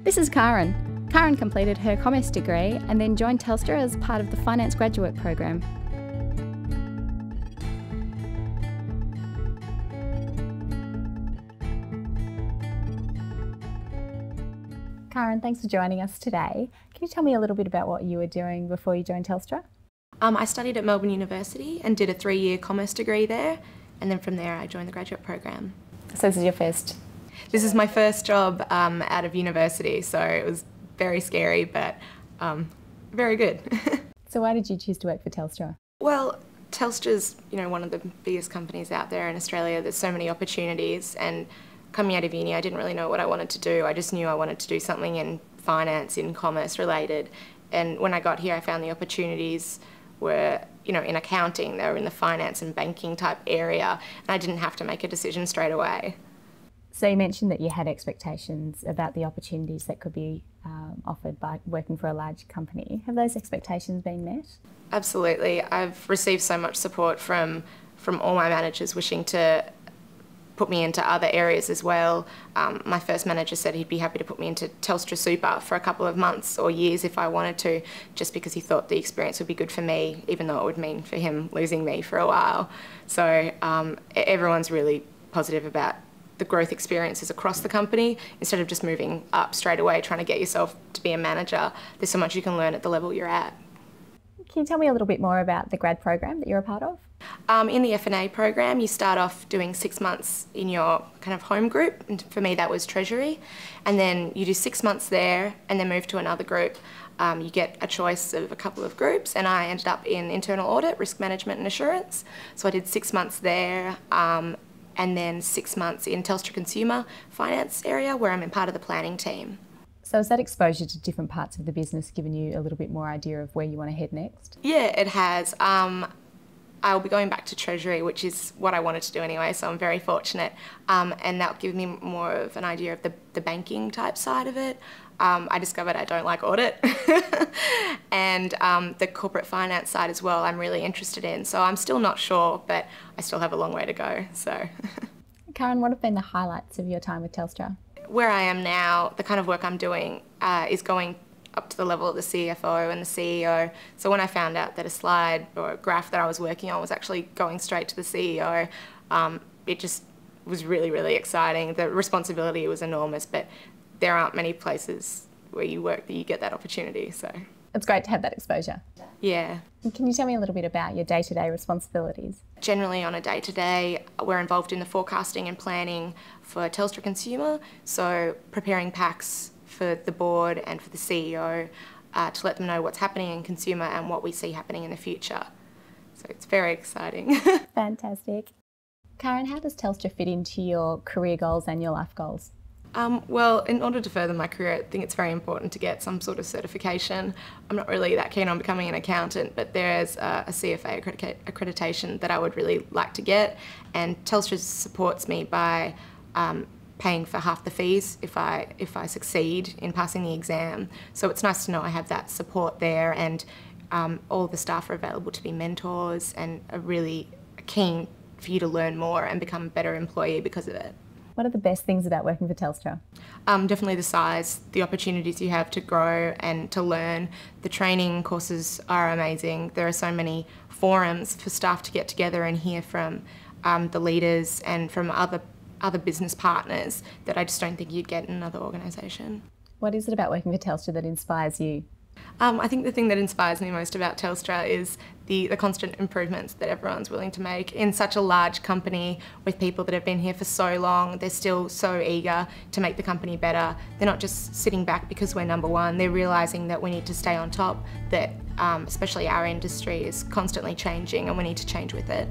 This is Karin. Karin completed her commerce degree and then joined Telstra as part of the finance graduate program. Karin, thanks for joining us today. Can you tell me a little bit about what you were doing before you joined Telstra? I studied at Melbourne University and did a 3-year commerce degree there, and then from there I joined the graduate program. So this is your first? This is my first job out of university, so it was very scary but very good. So why did you choose to work for Telstra? Well, Telstra's one of the biggest companies out there in Australia. There's so many opportunities, and coming out of uni I didn't really know what I wanted to do. I just knew I wanted to do something in finance, in commerce related, and when I got here I found the opportunities were in accounting. They were in the finance and banking type area, and I didn't have to make a decision straight away. So you mentioned that you had expectations about the opportunities that could be offered by working for a large company. Have those expectations been met? Absolutely. I've received so much support from all my managers wishing to put me into other areas as well. My first manager said he'd be happy to put me into Telstra Super for a couple of months or years if I wanted to, just because he thought the experience would be good for me, even though it would mean for him losing me for a while. So everyone's really positive about the growth experiences across the company. Instead of just moving up straight away trying to get yourself to be a manager, there's so much you can learn at the level you're at. Can you tell me a little bit more about the grad program that you're a part of? In the F&A program, you start off doing 6 months in your kind of home group, and for me that was Treasury, and then you do 6 months there and then move to another group. You get a choice of a couple of groups, and I ended up in internal audit, risk management and assurance. So I did 6 months there, and then 6 months in Telstra Consumer Finance area where I'm in part of the planning team. So has that exposure to different parts of the business given you a little bit more idea of where you want to head next? Yeah, it has. I'll be going back to Treasury, which is what I wanted to do anyway, so I'm very fortunate. And that'll give me more of an idea of the banking type side of it. I discovered I don't like audit. And the corporate finance side as well I'm really interested in. So I'm still not sure, but I still have a long way to go. So. Karin, what have been the highlights of your time with Telstra? Where I am now, the kind of work I'm doing is going up to the level of the CFO and the CEO. So when I found out that a slide or a graph that I was working on was actually going straight to the CEO, it just was really, really exciting. The responsibility was enormous, but there aren't many places where you work that you get that opportunity. So it's great to have that exposure. Yeah. And can you tell me a little bit about your day-to-day responsibilities? Generally on a day-to-day, we're involved in the forecasting and planning for Telstra Consumer, so preparing packs for the board and for the CEO to let them know what's happening in consumer and what we see happening in the future. So it's very exciting. Fantastic. Karin, how does Telstra fit into your career goals and your life goals? Well, in order to further my career, I think it's very important to get some sort of certification. I'm not really that keen on becoming an accountant, but there's a CFA accreditation that I would really like to get, and Telstra supports me by paying for half the fees if I succeed in passing the exam. So it's nice to know I have that support there, and all the staff are available to be mentors and are really keen for you to learn more and become a better employee because of it. What are the best things about working for Telstra? Definitely the size, the opportunities you have to grow and to learn. The training courses are amazing. There are so many forums for staff to get together and hear from the leaders and from other business partners that I just don't think you'd get in another organisation. What is it about working for Telstra that inspires you? I think the thing that inspires me most about Telstra is the constant improvements that everyone's willing to make. In such a large company with people that have been here for so long, they're still so eager to make the company better. They're not just sitting back because we're number one, they're realising that we need to stay on top, that especially our industry is constantly changing and we need to change with it.